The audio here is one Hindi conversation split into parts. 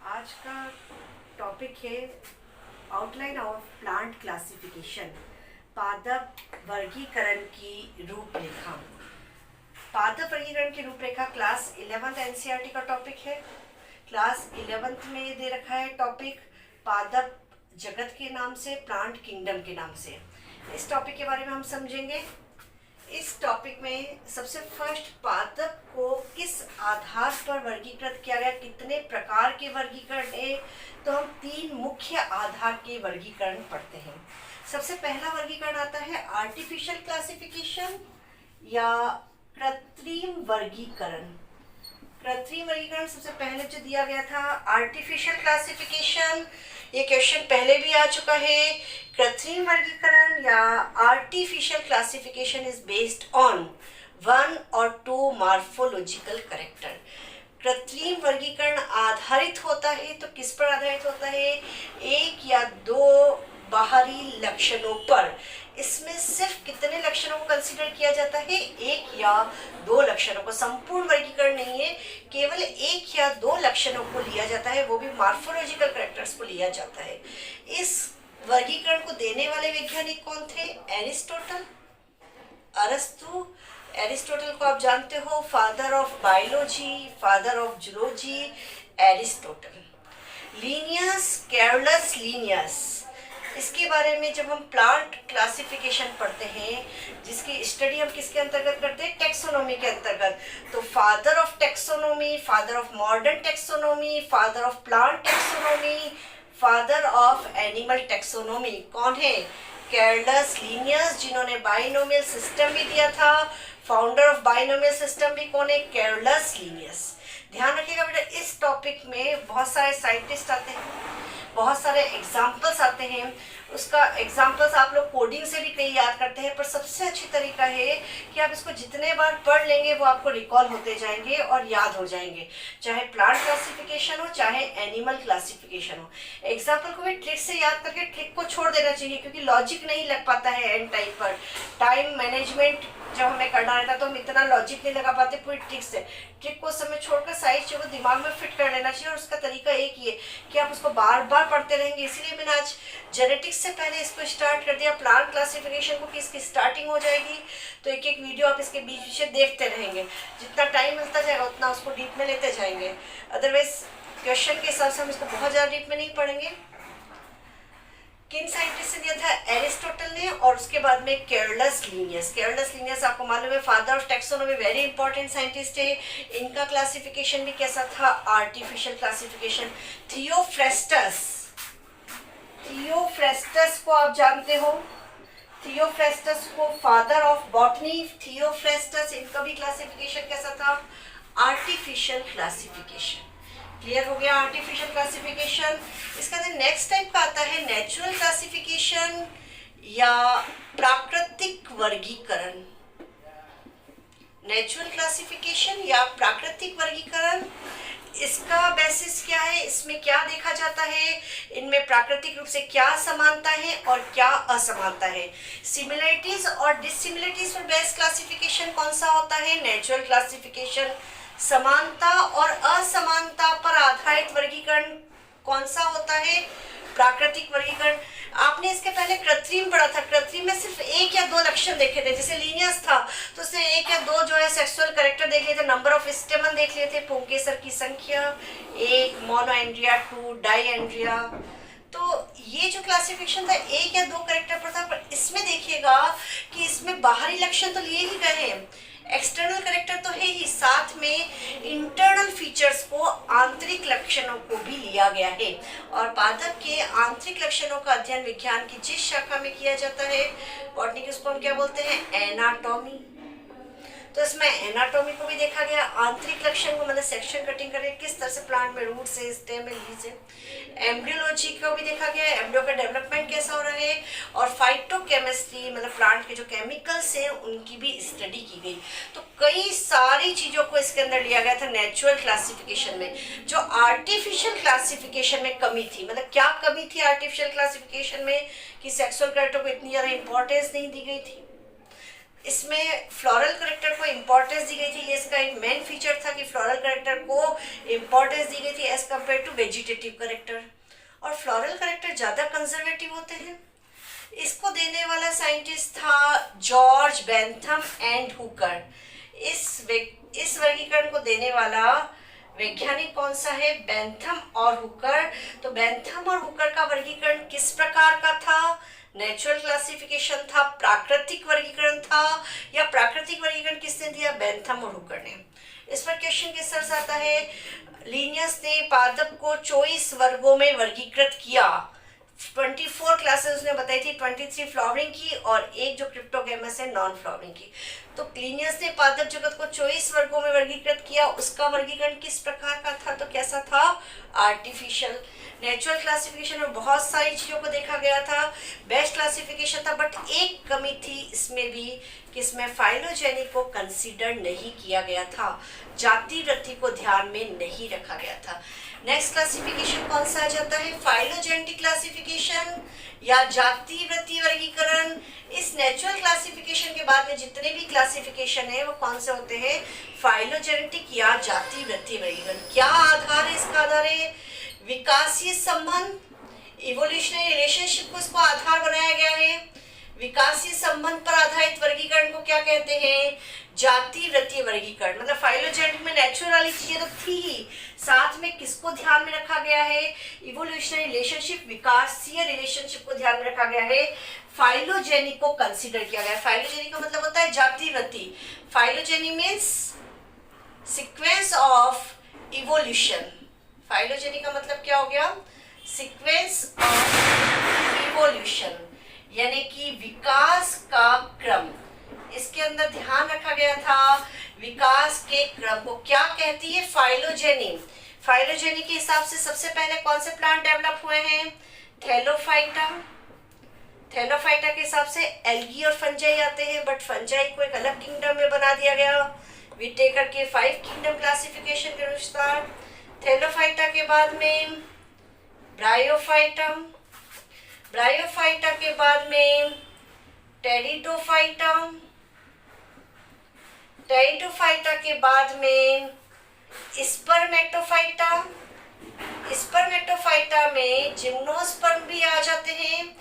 आज का टॉपिक है आउटलाइन ऑफ प्लांट क्लासिफिकेशन, पादप वर्गीकरण की रूपरेखा। पादप वर्गीकरण की रूपरेखा क्लास 11th एनसीईआरटी का टॉपिक है। क्लास 11th में दे रखा है टॉपिक पादप जगत के नाम से, प्लांट किंगडम के नाम से। इस टॉपिक के बारे में हम समझेंगे। इस टॉपिक में सबसे फर्स्ट पादप को किस आधार पर वर्गीकृत किया गया, कितने प्रकार के वर्गीकरण है, तो हम 3 मुख्य आधार के वर्गीकरण पढ़ते हैं। सबसे पहला वर्गीकरण आता है आर्टिफिशियल क्लासिफिकेशन या कृत्रिम वर्गीकरण। कृत्रिम वर्गीकरण सबसे पहले जो दिया गया था आर्टिफिशियल क्लासिफिकेशन, ये क्वेश्चन पहले भी आ चुका है। कृत्रिम वर्गीकरण या artificial classification is based on 1 or 2 morphological character. कृत्रिम वर्गीकरण आधारित होता है तो किस पर आधारित होता है? 1 या 2 बाहरी लक्षणों पर। इसमें सिर्फ कितने लक्षणों को कंसीडर किया जाता है? 1 या 2 लक्षणों को। संपूर्ण वर्गीकरण नहीं है, केवल 1 या 2 लक्षणों को लिया जाता है, वो भी मॉर्फोलॉजिकल कैरेक्टर्स को लिया जाता है। इस वर्गीकरण को देने वाले वैज्ञानिक कौन थे? एरिस्टोटल, अरस्तु। एरिस्टोटल को आप जानते हो, father of biology, father of zoology, Aristotle. Linnaeus, Carolus Linnaeus, इसके बारे में जब हम प्लांट क्लासिफिकेशन पढ़ते हैं, जिसकी स्टडी हम किसके अंतर्गत करते हैं? टेक्सोनोमी के अंतर्गत। तो father of taxonomy, father of modern taxonomy, father of plant taxonomy, father of animal taxonomy कौन है? कैरोलस लीनियस, जिन्होंने बाइनोमियल सिस्टम भी दिया था। फाउंडर ऑफ बाइनोमियल सिस्टम भी कौन है? Carolus Linnaeus. ध्यान रखिएगा बेटा, इस टॉपिक में बहुत सारे साइंटिस्ट आते हैं, बहुत सारे एग्जाम्पल्स आते हैं। उसका एग्जाम्पल्स आप लोग कोडिंग से भी कई याद करते हैं, पर सबसे अच्छी तरीका है कि आप इसको जितने बार पढ़ लेंगे वो आपको रिकॉल होते जाएंगे और याद हो जाएंगे, चाहे प्लांट क्लासिफिकेशन हो चाहे एनिमल क्लासिफिकेशन हो। एग्जाम्पल को भी ट्रिक से याद करके ट्रिक को छोड़ देना चाहिए, क्योंकि लॉजिक नहीं लग पाता है एंड टाइम पर। टाइम मैनेजमेंट जब हमें करना रहता है तो हम इतना लॉजिक नहीं लगा पाते पूरी ट्रिक से। ट्रिक को समय छोड़कर सारी चीज़ों को दिमाग में फिट कर लेना चाहिए, और उसका तरीका एक ही है कि आप उसको बार बार पढ़ते रहेंगे। इसीलिए मैंने आज जेनेटिक्स से पहले इसको स्टार्ट कर दिया, प्लांट क्लासिफिकेशन को कि इसकी स्टार्टिंग हो जाएगी। तो एक एक वीडियो आप इसके बीच बीच से देखते रहेंगे, जितना टाइम मिलता जाएगा उतना उसको डीप में लेते जाएंगे। अदरवाइज क्वेश्चन के हिसाब से हम इसको बहुत ज़्यादा डीप में नहीं पढ़ेंगे। किन साइंटिस्ट ने दिया था? एरिस्टोटल ने, और उसके बाद में कैरोलस लीनियस। कैरोलस लीनियस आपको मालूम है father of taxonomy, very important scientist है। इनका क्लासिफिकेशन भी कैसा था? Artificial classification. थियोफ्रेस्टस, थियोफ्रेस्टस को आप जानते हो, थियोफ्रेस्टस को फादर ऑफ बॉटनी। थियोफ्रेस्टस, इनका भी क्लासिफिकेशन कैसा था? Artificial classification. क्लियर हो गया आर्टिफिशियल क्लासिफिकेशन। इसका नेक्स्ट टाइप का आता है नेचुरल क्लासिफिकेशन या प्राकृतिक वर्गीकरण। नेचुरल क्लासिफिकेशन या प्राकृतिक वर्गीकरण, इसका बेसिस क्या है? इसमें क्या देखा जाता है? इनमें प्राकृतिक रूप से क्या समानता है और क्या असमानता है? सिमिलरिटीज और डिससिमिलरिटीज पर बेस्ड क्लासिफिकेशन कौन सा होता है? Natural classification. समानता और असमानता पर आधारित वर्गीकरण कौन सा होता है? प्राकृतिक वर्गीकरण। आपने इसके पहले कृत्रिम पढ़ा था, कृत्रिम में सिर्फ 1 या 2 लक्षण देखे थे। जैसे लीनियस था तो उसने 1 या 2 जो है सेक्सुअल कैरेक्टर देख लिए थे, नंबर ऑफ स्टेमन देख लिए थे, पुंकेसर की संख्या 1, मोनोएंड्रिया 2, डाईएंड्रिया। तो ये जो क्लासिफिकेशन था 1 या 2 कैरेक्टर पर था, पर इसमें देखिएगा कि इसमें बाहरी लक्षण तो लिए ही गए हैं, एक्सटर्नल कैरेक्टर तो है ही, साथ में इंटरनल फीचर्स को, आंतरिक लक्षणों को भी लिया गया है। और पादप के आंतरिक लक्षणों का अध्ययन विज्ञान की जिस शाखा में किया जाता है, बॉटनी के उसको हम क्या बोलते हैं? एनाटॉमी। तो इसमें एनाटॉमी को भी देखा गया, आंतरिक लक्षण को मतलब सेक्शन कटिंग करके किस तरह से प्लांट में रूट से, स्टेम में, लीज है। एम्ब्रियोलॉजी को भी देखा गया, एम्ब्रियो का डेवलपमेंट कैसा हो रहा है, और फाइटोकेमिस्ट्री मतलब प्लांट के जो केमिकल्स हैं उनकी भी स्टडी की गई। तो कई सारी चीज़ों को इसके अंदर लिया गया था नेचुरल क्लासिफिकेशन में, जो आर्टिफिशियल क्लासिफिकेशन में कमी थी। मतलब क्या कमी थी आर्टिफिशियल क्लासिफिकेशन में कि सेक्सुअल कैरेक्टर को इतनी ज़्यादा इंपॉर्टेंस नहीं दी गई थी। इसमें फ्लोरल करेक्टर को इम्पोर्टेंस दी गई थी। ये इसका एक मेन फीचर था कि फ्लोरल करेक्टर को इम्पोर्टेंस दी गई थी as compare to vegetative character. और फ्लोरल करेक्टर ज़्यादा कंजर्वेटिव होते हैं। इसको देने वाला साइंटिस्ट था जॉर्ज बेंथम एंड हुकर। इस वर्गीकरण को देने वाला वैज्ञानिक कौन सा है? बेंथम और हुकर। तो बेंथम और हुकर का वर्गीकरण किस प्रकार का था? नेचुरल क्लासिफिकेशन था, प्राकृतिक वर्गीकरण था, या प्राकृतिक वर्गीकरण किसने दिया? बेंथम और हुकर ने। इस पर क्वेश्चन किस तरह से आता है? लिनियस ने पादप को 24 वर्गों में वर्गीकृत किया। 24 क्लासेस उसने बताई थी, 23 फ्लावरिंग की और एक जो क्रिप्टोगैमस है नॉन फ्लावरिंग की। तो लिनियस ने पादप जगत को 24 वर्गों में वर्गीकृत किया। उसका वर्गीकरण किस प्रकार का था? तो कैसा था? आर्टिफिशियल। नेचुरल क्लासिफिकेशन में बहुत सारी चीज़ों को देखा गया था, बेस्ट क्लासिफिकेशन था, बट एक कमी थी इसमें भी कि इसमें फाइलोजेनी को कंसीडर नहीं किया गया था, जाति वृत्ति को ध्यान में नहीं रखा गया था। नेक्स्ट क्लासिफिकेशन कौन सा आ जाता है? फाइलोजेनेटिक क्लासिफिकेशन या जाति वृत्ति वर्गीकरण। इस नेचुरल क्लासिफिकेशन के बाद में जितने भी क्लासिफिकेशन है वो कौन से होते हैं? फाइलोजेनेटिक या जाति वृत्ति वर्गीकरण। क्या आधार है इसका? आधार है विकासीय संबंध, इवोल्यूशनरी रिलेशनशिप को इसको आधार बनाया गया है। विकासीय संबंध पर आधारित वर्गीकरण को क्या कहते हैं? जाति वृत्तीय वर्गीकरण। मतलब फाइलोजेनेटिक में नेचुरल वाली चीजें तो थी ही, साथ में किसको ध्यान में रखा गया है? इवोल्यूशनरी रिलेशनशिप, विकासीय रिलेशनशिप को ध्यान में रखा गया है। फाइलोजेनी को कंसीडर किया गया है। फाइलोजेनी का मतलब होता है जाति वृत्ति। Phylogeny means sequence of evolution. Phylogeny का मतलब क्या हो गया? सीक्वेंस ऑफ इवोल्यूशन, यानी कि विकास का क्रम। इसके अंदर ध्यान रखा गया था विकास के क्रम को। क्या कहती है फाइलोजेनी? फाइलोजेनी के हिसाब से सबसे पहले कौन से प्लांट डेवलप हुए हैं? थैलोफाइटा। थैलोफाइटा के हिसाब से एल्गी और फंजाई आते हैं, बट फंजाई को एक अलग किंगडम में बना दिया गया विटेकर के 5 किंगडम क्लासिफिकेशन के अनुसार। थैलोफाइटा के बाद में ब्रायोफाइटम, ब्रायोफाइटा के बाद में टेरिडोफाइटम, टेरिडोफाइटा के बाद में स्पर्मेटोफाइटा, स्पर्मेटोफाइटा में जिम्नोस्पर्म भी आ जाते हैं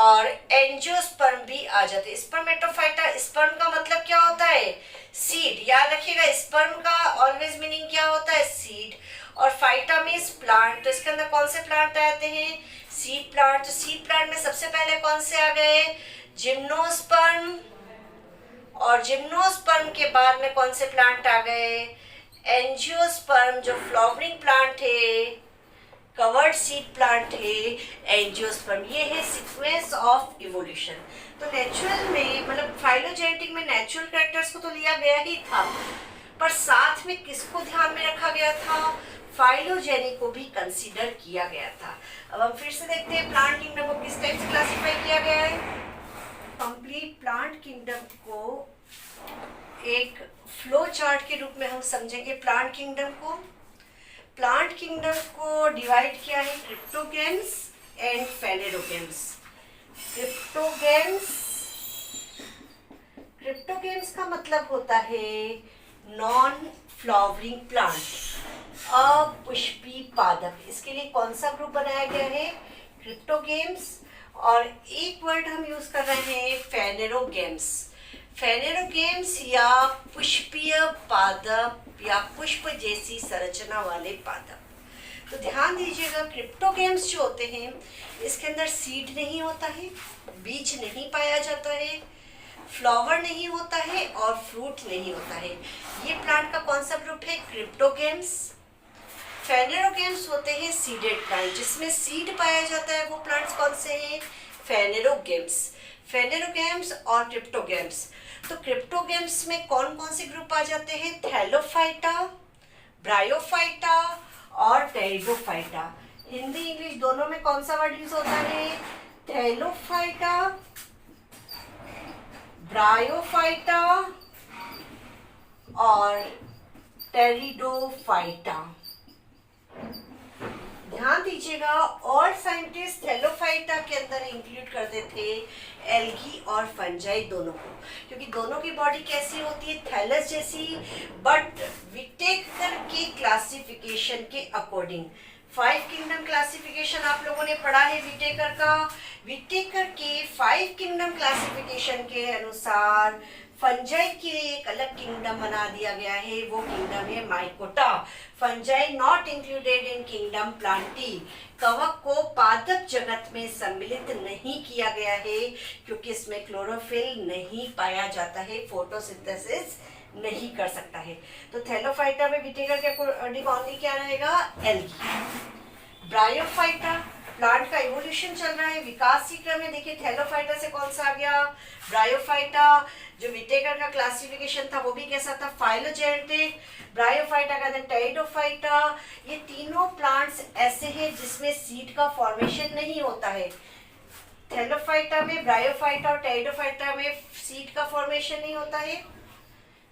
और एंजियोस्पर्म भी आ जाते हैं। स्पर्मेटोफाइटा, स्पर्म का मतलब क्या होता है? सीड। याद रखिएगा स्पर्म का ऑलवेज मीनिंग क्या होता है? सीड। और फाइटा मीन्स प्लांट। तो इसके अंदर कौन से प्लांट आते हैं? Seed plant. तो सीड प्लांट में सबसे पहले कौन से आ गए? जिम्नोस्पर्म। और जिम्नोस्पर्म के बाद में कौन से प्लांट आ गए? एंजियोस्पर्म, जो फ्लावरिंग प्लांट है, कवर्ड सीड प्लांट है, एंजियोस्पर्म। ये है सीक्वेंस ऑफ इवोल्यूशन। तो नेचुरल में मतलब फाइलोजेनेटिक में नेचुरल कैरेक्टर्स को तो लिया गया ही था, पर साथ में किसको ध्यान में रखा गया था? फाइलोजेनी को भी कंसीडर किया गया था। अब हम फिर से देखते हैं प्लांट किंगडम को किस टाइप से क्लासिफाई किया गया है। कंप्लीट प्लांट किंगडम को एक फ्लो चार्ट के रूप में हम समझेंगे। प्लांट किंगडम को डिवाइड किया है क्रिप्टोगेम्स एंड फेनेरोगेम्स। क्रिप्टोगेम्स का मतलब होता है नॉन फ्लावरिंग प्लांट, अपुष्पी पादप। इसके लिए कौन सा ग्रुप बनाया गया है? क्रिप्टोगेम्स। और एक वर्ड हम यूज कर रहे हैं फेनेरोगेम्स। फेनेरोगेम्स या पुष्पीय पादप या पुष्प जैसी संरचना वाले पादप। तो ध्यान दीजिएगा क्रिप्टोगेम्स जो होते हैं इसके अंदर सीड नहीं होता है, बीज नहीं पाया जाता है, फ्लावर नहीं होता है और फ्रूट नहीं होता है। ये प्लांट का कौन सा ग्रुप है? क्रिप्टोगेम्स। फेनेरोगेम्स होते हैं सीडेड प्लांट, जिसमें सीड पाया जाता है। वो प्लांट्स कौन से हैं? फेनेरोगेम्स। फेनेरोगेम्स और क्रिप्टोगेम्स। तो क्रिप्टोगेम्स में कौन कौन से ग्रुप आ जाते हैं? थैलोफाइटा, ब्रायोफाइटा और टेरिडोफाइटा। हिंदी इंग्लिश दोनों में कौन सा वर्ड यूज होता है? थैलोफाइटा, ब्रायोफाइटा और टेरिडोफाइटा। ध्यान दीजिएगा, और साइंटिस्ट थैलोफाइटा के अंदर इंक्लूड करते थे एल्गी और फंजाई दोनों को, क्योंकि दोनों की बॉडी कैसी होती है, थैलस जैसी, बट विटेकर के क्लासिफिकेशन के अकॉर्डिंग। 5 किंगडम क्लासिफिकेशन आप लोगों ने पढ़ा है विटेकर का। विटेकर के 5 किंगडम क्लासिफिकेशन के अनुसार फंजाई के लिए एक अलग किंगडम बना दिया गया है, वो किंगडम है mycota. Fungi not included in kingdom Plantae. कवक को पादप जगत में सम्मिलित नहीं किया गया है, क्योंकि इसमें क्लोरोफिल नहीं पाया जाता है, फोटोसिंथेसिस नहीं कर सकता है। तो थैलोफाइटा में विटेकर के अकॉर्डिंग ओनली क्या रहेगा, एल्गी। ब्रायोफाइटा, प्लांट का इवोल्यूशन चल रहा है, विकास क्रम में देखिए थैलोफाइटा से कौन सा आ गया, ब्रायोफाइटा। जो विटेकर का क्लासिफिकेशन था वो भी कैसा था, फाइलोजेनेटिक। ब्रायोफाइटा का देन टाइडोफाइटा। ये तीनों प्लांट्स ऐसे हैं जिसमें सीड का फॉर्मेशन नहीं होता है। थैलोफाइटा में, ब्रायोफाइटा और टाइडोफाइटा में सीड का फॉर्मेशन नहीं होता है,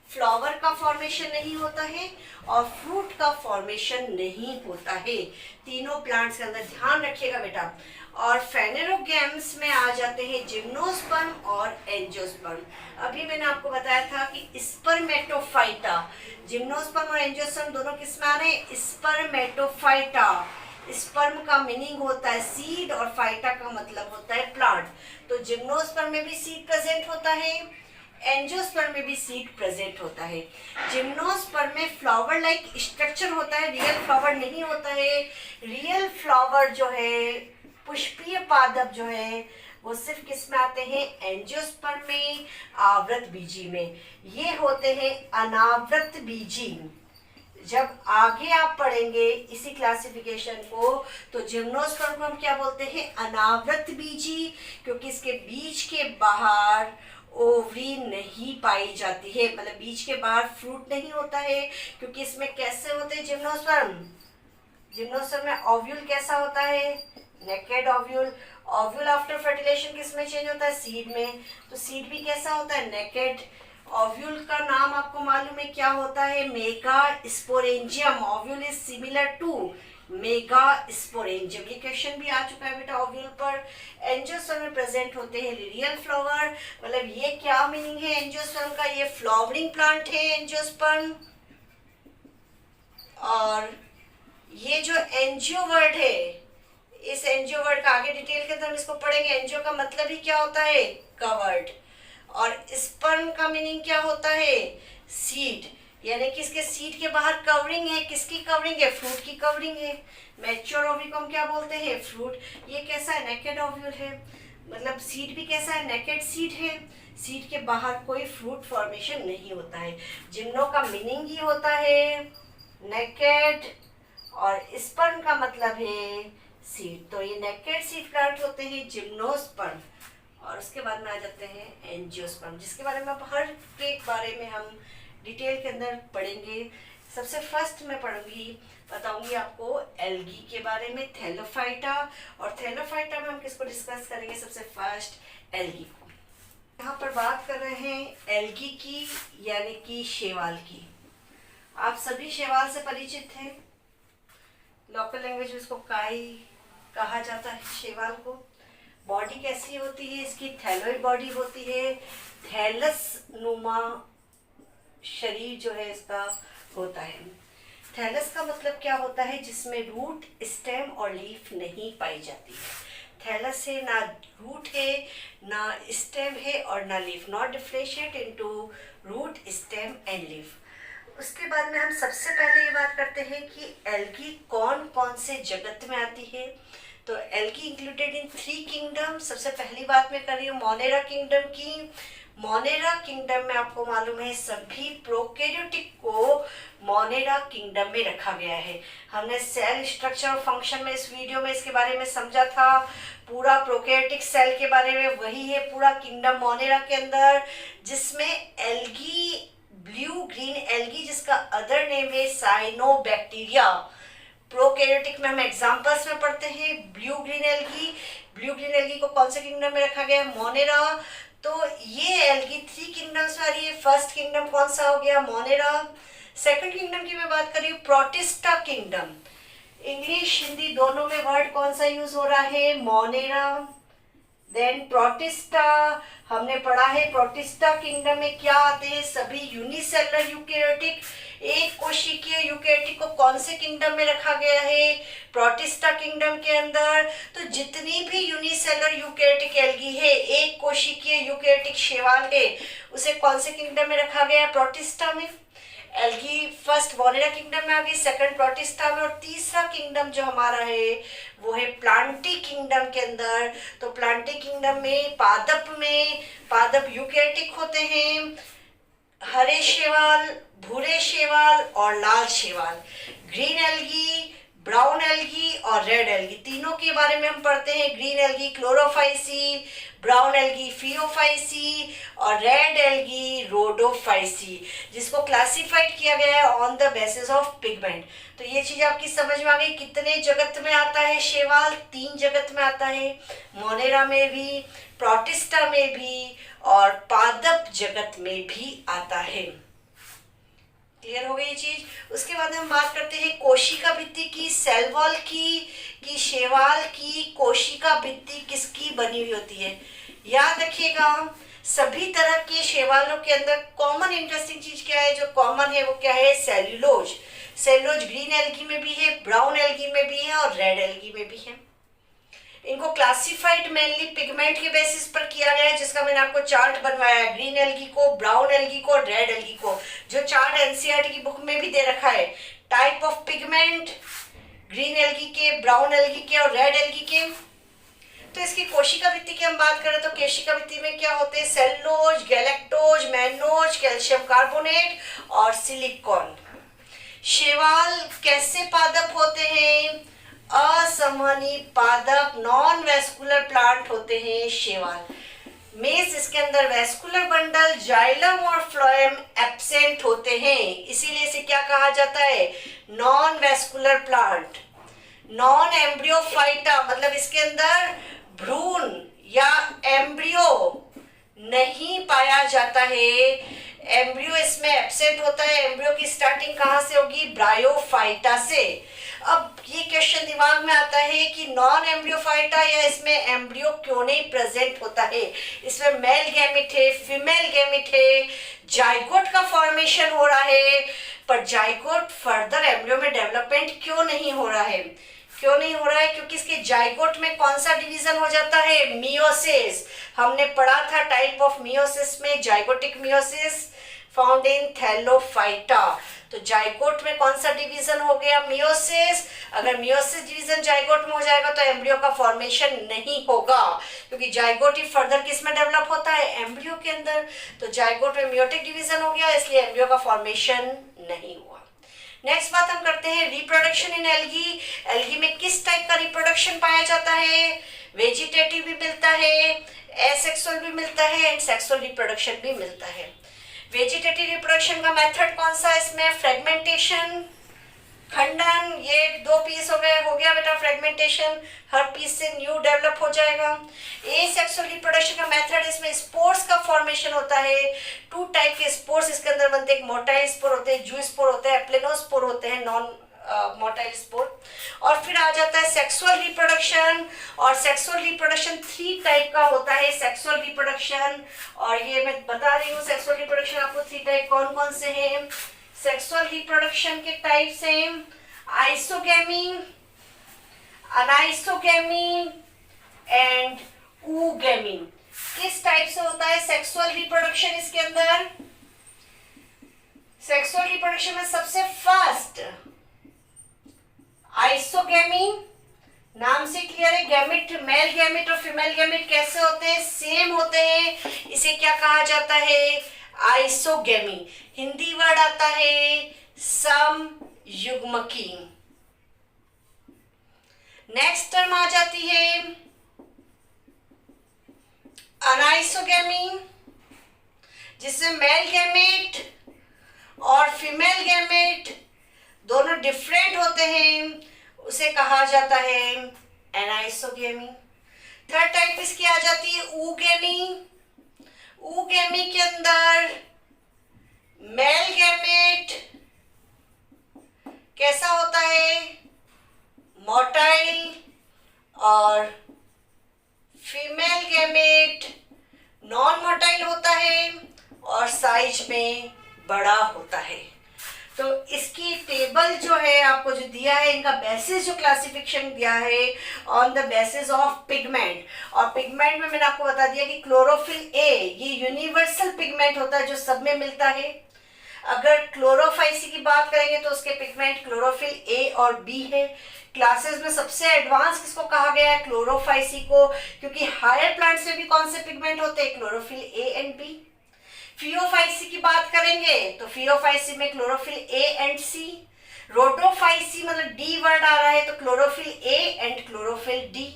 फ्लावर का फॉर्मेशन नहीं होता है, और फ्रूट का फॉर्मेशन नहीं होता है। तीनों प्लांट्स के अंदर ध्यान रखिएगा बेटा। और फेनेरोगैम्स में आ जाते हैं जिम्नोस्पर्म और एंजियोस्पर्म। अभी मैंने आपको बताया था कि स्पर्मेटोफाइटा, जिम्नोस्पर्म और एंजियोस्पर्म दोनों किस में आ रहे हैं, स्पर्मेटोफाइटा। स्पर्म का मीनिंग होता है सीड और फाइटा का मतलब होता है प्लांट। तो जिम्नोस्पर्म में भी सीड प्रेजेंट होता है, एंजियोस्पर्म में भी सीड प्रेजेंट होता है। जिम्नोस्पर्म में फ्लावर लाइक स्ट्रक्चर होता है, रियल फ्लावर नहीं होता है। रियल फ्लावर जो है, पुष्पीय पादप जो है, वो सिर्फ किस में आते हैं, एंजियोस्पर्म में, आवृत बीजी में। ये होते हैं अनावृत बीजी। जब आगे आप पढ़ेंगे इसी क्लासिफिकेशन को, तो जिम्नोस्पर्म को हम क्या बोलते हैं, अनावृत बीजी, क्योंकि इसके बीज के बाहर ओवरी नहीं पाई जाती है, मतलब बीज के बाहर फ्रूट नहीं होता है। क्योंकि इसमें कैसे होते हैं जिम्नोस्पर्म, जिम्नोस्पर्म में ओव्यूल कैसा होता है, naked ovule. Ovule after fertilisation किस में चेंज होता है, सीड में। तो सीड भी कैसा होता है, नेकेड। ओव्यूल का नाम आपको मालूम है क्या होता है, mega sporangium. Ovule is similar to mega sporangium. ये क्वेश्चन भी आ चुका है बेटा ओव्यूल पर। एंजियोस्पर्म में प्रेजेंट होते हैं रियल फ्लावर, मतलब ये क्या मीनिंग है एंजियोस्पर्म का, ये फ्लावरिंग प्लांट है एंजियोस्पर्म। और ये जो एंजियो वर्ड है, इस एंजियो वर्ड का आगे डिटेल के अंदर हम इसको पढ़ेंगे। एंजियो का मतलब ही क्या होता है, कवर्ड। और स्पर्म का मीनिंग क्या होता है, सीड, यानी कि इसके सीड के बाहर कवरिंग है। किसकी कवरिंग है, फ्रूट की कवरिंग है। मैच्योर ओव्यूल को हम क्या बोलते हैं, फ्रूट। ये कैसा है, नेकेड ओव्यूल है, मतलब सीड भी कैसा है, नेकेड सीड है। सीड के बाहर कोई फ्रूट फॉर्मेशन नहीं होता है। जिम्नो का मीनिंग ही होता है नेकेड, और स्पर्म का मतलब है सीड। तो ये नेकेड सीड प्लांट होते हैं जिम्नोस्पर्म। और उसके बाद में आ जाते हैं एंजियोस्पर्म, जिसके बारे में अब हर एक बारे में हम डिटेल के अंदर पढ़ेंगे। सबसे फर्स्ट मैं बताऊंगी आपको एल्गी के बारे में, थैलोफाइटा। और थैलोफाइटा में हम किसको डिस्कस करेंगे, सबसे फर्स्ट एल्गी को। यहाँ पर बात कर रहे हैं एल्गी की, यानी कि शैवाल की। आप सभी शैवाल से परिचित हैं, लोकल लैंग्वेज में इसको काई कहा जाता है शैवाल को। बॉडी कैसी होती है इसकी, थैलोइड बॉडी होती है, थैलस नुमा शरीर जो है इसका होता है। थैलस का मतलब क्या होता है, जिसमें रूट, स्टेम और लीफ नहीं पाई जाती है। थैलस से ना रूट है, ना स्टेम है और ना leaf, not differentiate into root, stem and leaf. उसके बाद में हम सबसे पहले ये बात करते हैं कि एल्गी कौन कौन से जगत में आती है। तो एल्गी इंक्लूडेड इन 3 किंगडम। सबसे पहली बात मैं कर रही हूँ मोनेरा किंगडम की। मोनेरा किंगडम में आपको मालूम है सभी प्रोकैरियोटिक को मोनेरा किंगडम में रखा गया है। हमने सेल स्ट्रक्चर और फंक्शन में इस वीडियो में इसके बारे में समझा था। पूरा प्रोकैरियोटिक सेल के बारे में वही है पूरा किंगडम मोनेरा के अंदर, जिसमें एल्गी, ब्लू ग्रीन एल्गी जिसका अदर नेम है साइनोबैक्टीरिया। प्रोकैरियोटिक में हम एग्जांपल्स में पढ़ते हैं blue green algae. Blue green algae को कौन से किंगडम में रखा गया है, मोनेरा। तो ये एल्गी 3 किंगडम्स में आ रही है। फर्स्ट किंगडम कौन सा हो गया, मोनेरा। सेकंड किंगडम की मैं बात कर रही हूँ प्रोटिस्टा किंगडम। इंग्लिश हिंदी दोनों में वर्ड कौन सा यूज हो रहा है? मोनेरा। देन प्रोटिस्टा, हमने पढ़ा है प्रोटिस्टा किंगडम में क्या आते हैं? सभी यूनिसेलुलर यूकेरियोटिक, एक कोशिकीय यूकेरियोटिक को कौन से किंगडम में रखा गया है? प्रोटिस्टा किंगडम के अंदर। तो जितनी भी यूनिसेलुलर यूकेरियोटिक एल्गी है, एक कोशिकीय यूकेरियोटिक शैवाल है, उसे कौन से किंगडम में रखा गया? प्रोटिस्टा में। एल्गी फर्स्ट मोनेरा किंगडम में आ गई, सेकंड प्रोटिस्टा में, और तीसरा किंगडम जो हमारा है वो है प्लांटी किंगडम के अंदर। तो प्लांटी किंगडम में पादप यूकेरियोटिक होते हैं, हरे शैवाल, भूरे शैवाल और लाल शैवाल। ग्रीन एल्गी, ब्राउन एल्गी और रेड एल्गी, तीनों के बारे में हम पढ़ते हैं। Green algae Chlorophyceae, brown algae Phaeophyceae और रेड एल्गी रोडोफाइसी, जिसको क्लासिफाइड किया गया है on the basis of pigment. तो ये चीज आपकी समझ में आ गई। कितने जगत में आता है शैवाल? 3 जगत में आता है, मोनेरा में भी, प्रोटिस्टा में भी और पादप जगत में भी आता है। क्लियर हो गई ये चीज। उसके बाद हम बात करते हैं कोशिका भित्ति की, सेल वॉल की, कि शैवाल की कोशिका भित्ति किसकी बनी हुई होती है? याद रखिएगा, सभी तरह के शैवालों के अंदर कॉमन इंटरेस्टिंग चीज क्या है? जो कॉमन है वो क्या है? सेल्यूलोज। सेल्यूलोज ग्रीन एल्गी में भी है, ब्राउन एल्गी में भी है और रेड एल्गी में भी है। इनको क्लासिफाइड मेनली पिगमेंट के बेसिस पर किया गया है, जिसका मैंने आपको चार्ट बनवाया है। ग्रीन एल्गी को, ब्राउन एल्गी को, रेड एल्गी को, जो चार्ट एनसीईआरटी की बुक में भी दे रखा है। Type of pigment green algae के, ब्राउन एल्गी के और रेड एल्गी के। तो इसकी कोशिका भित्ति की हम बात करें तो कोशिका भित्ति में क्या होते हैं? Cellulose, galactose, mannose, calcium carbonate और सिलिकॉन। शैवाल कैसे पादप होते हैं? असमनी पादप, नॉन वेस्कुलर प्लांट होते हैं शैवाल। मेस इसके अंदर वेस्कुलर बंडल, जाइलम और फ्लोएम एब्सेंट होते हैं, इसीलिए इसे क्या कहा जाता है? Non vascular plant. Non Embryophyta, मतलब इसके अंदर भ्रूण या एम्ब्रियो नहीं पाया जाता है। एम्ब्रियो इसमें एब्सेंट होता है। एम्ब्रियो की स्टार्टिंग कहाँ से होगी? ब्रायोफाइटा से। अब ये क्वेश्चन दिमाग में आता है कि नॉन एम्ब्रियोफाइटा या इसमें एम्ब्रियो क्यों नहीं प्रेजेंट होता है? इसमें मेल गैमेट है, फीमेल गैमेट है, जाइगोट का फॉर्मेशन हो रहा है, पर जाइगोट फर्दर एम्ब्रियो में डेवलपमेंट क्यों नहीं हो रहा है? क्यों नहीं हो रहा है? क्योंकि इसके जाइगोट में कौन सा डिवीजन हो जाता है? मियोसिस। हमने पढ़ा था टाइप ऑफ मियोसिस में, zygotic meiosis found in Thallophyta. तो जाइगोट में कौन सा डिवीजन हो गया? मियोसिस। अगर मियोसिस डिवीजन जाइगोट में हो जाएगा तो एम्ब्रियो का फॉर्मेशन नहीं होगा, क्योंकि जाइगोट ही फर्दर किस में डेवलप होता है? एम्ब्रियो के अंदर। तो जाइगोट में मियोटिक डिवीजन हो गया, इसलिए एम्ब्रियो का फॉर्मेशन नहीं हुआ। नेक्स्ट बात हम करते हैं रिप्रोडक्शन इन एल्गी। एल्गी में किस टाइप का रिप्रोडक्शन पाया जाता है? वेजिटेटिव भी मिलता है, एसेक्सुअल भी मिलता है एंड सेक्सुअल रिप्रोडक्शन भी मिलता है। वेजिटेटिव रिप्रोडक्शन का मेथड कौन सा है इसमें? फ्रेगमेंटेशन, खंडन। ये 2 पीस हो गया बेटा फ्रेगमेंटेशन, हर पीस से न्यू डेवलप हो जाएगा। एसेक्सुअल रिप्रोडक्शन का मेथड, इसमें स्पोर्स का फॉर्मेशन होता है। 2 टाइप के स्पोर्स इसके अंदर बनते हैं, एक मोटाइल स्पोर होते हैं, जू स्पोर होते हैं, प्लेनोस्पोर होते हैं, नॉन मोटाइल स्पोर। और फिर आ जाता है सेक्सुअल रिप्रोडक्शन, और सेक्सुअल रिप्रोडक्शन 3 टाइप का होता है सेक्सुअल रिप्रोडक्शन। और ये मैं बता रही हूँ सेक्सुअल रिप्रोडक्शन आपको 3 टाइप कौन कौन से हैं। सेक्सुअल रिप्रोडक्शन के टाइप्स हैं आइसोगेमी, अनाइसोगेमी एंड ooगेमी। किस टाइप से होता है सेक्सुअल रिप्रोडक्शन इसके अंदर? सेक्सुअल रिप्रोडक्शन में सबसे फर्स्ट आइसोगेमी, नाम से क्लियर है। गैमेट, मेल गैमेट और फीमेल गैमेट कैसे होते हैं? सेम होते हैं। इसे क्या कहा जाता है? आइसोगेमी। हिंदी वर्ड आता है समयुग्मकी। नेक्स्ट टर्म आ जाती है अनाइसोगेमी, जिसमें मेल गैमेट और फीमेल गैमेट दोनों डिफरेंट होते हैं, उसे कहा जाता है एनाइसोगेमी। थर्ड टाइप इसकी आ जाती है ooगेमी। ooगेमी के अंदर मेल गैमेट कैसा होता है? मोटाइल और फीमेल गैमेट नॉन मोटाइल होता है और साइज में बड़ा होता है। तो इसकी टेबल जो है आपको जो दिया है, इनका बेसिस जो क्लासिफिकेशन दिया है on the basis of pigment, और पिगमेंट में मैंने आपको बता दिया कि क्लोरोफिल ए ये यूनिवर्सल पिगमेंट होता है जो सब में मिलता है। अगर क्लोरोफाइसी की बात करेंगे तो उसके पिगमेंट क्लोरोफिल ए और बी है। क्लासेस में सबसे एडवांस किसको कहा गया है? क्लोरोफाइसी को, क्योंकि हायर प्लांट्स में भी कौन से पिगमेंट होते हैं? Chlorophyll A and B. Phaeophyceae की बात करेंगे तो फियोफाइसी में chlorophyll A and C. Rhodophyceae मतलब डी वर्ड आ रहा है तो chlorophyll A and chlorophyll D.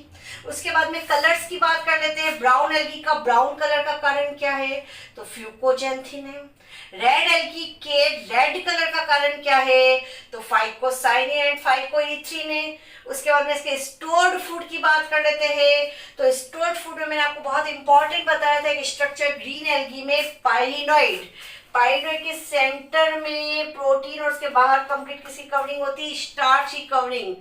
उसके बाद में कलर्स की बात कर लेते हैं। ब्राउन एल्गी का ब्राउन कलर का कारण क्या है? तो फ्यूकोजेंथिन है। रेड एल्गी के रेड कलर का कारण क्या है? तो फाइकोसाइनिन एंड फाइकोइथ्रीन है। उसके बाद में इसके स्टोर्ड फूड की बात कर लेते हैं। तो स्टोर्ड फूड में मैंने आपको बहुत इंपॉर्टेंट बताया था कि स्ट्रक्चर ग्रीन एल्गी में पाइरिनॉइड, पाइरिनॉइड के सेंटर में प्रोटीन और उसके बाहर कंप्लीट किसी कवरिंग होती है, स्टार्च की कवरिंग,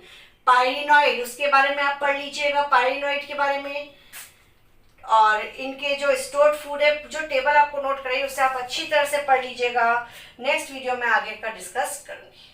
पाइरिनॉइड। उसके बारे में आप पढ़ लीजिएगा पाइरिनॉइड के बारे में। और इनके जो स्टोर्ड फूड है, जो टेबल आपको नोट कराई उससे आप अच्छी तरह से पढ़ लीजिएगा। नेक्स्ट वीडियो में आगे का डिस्कस करूंगी।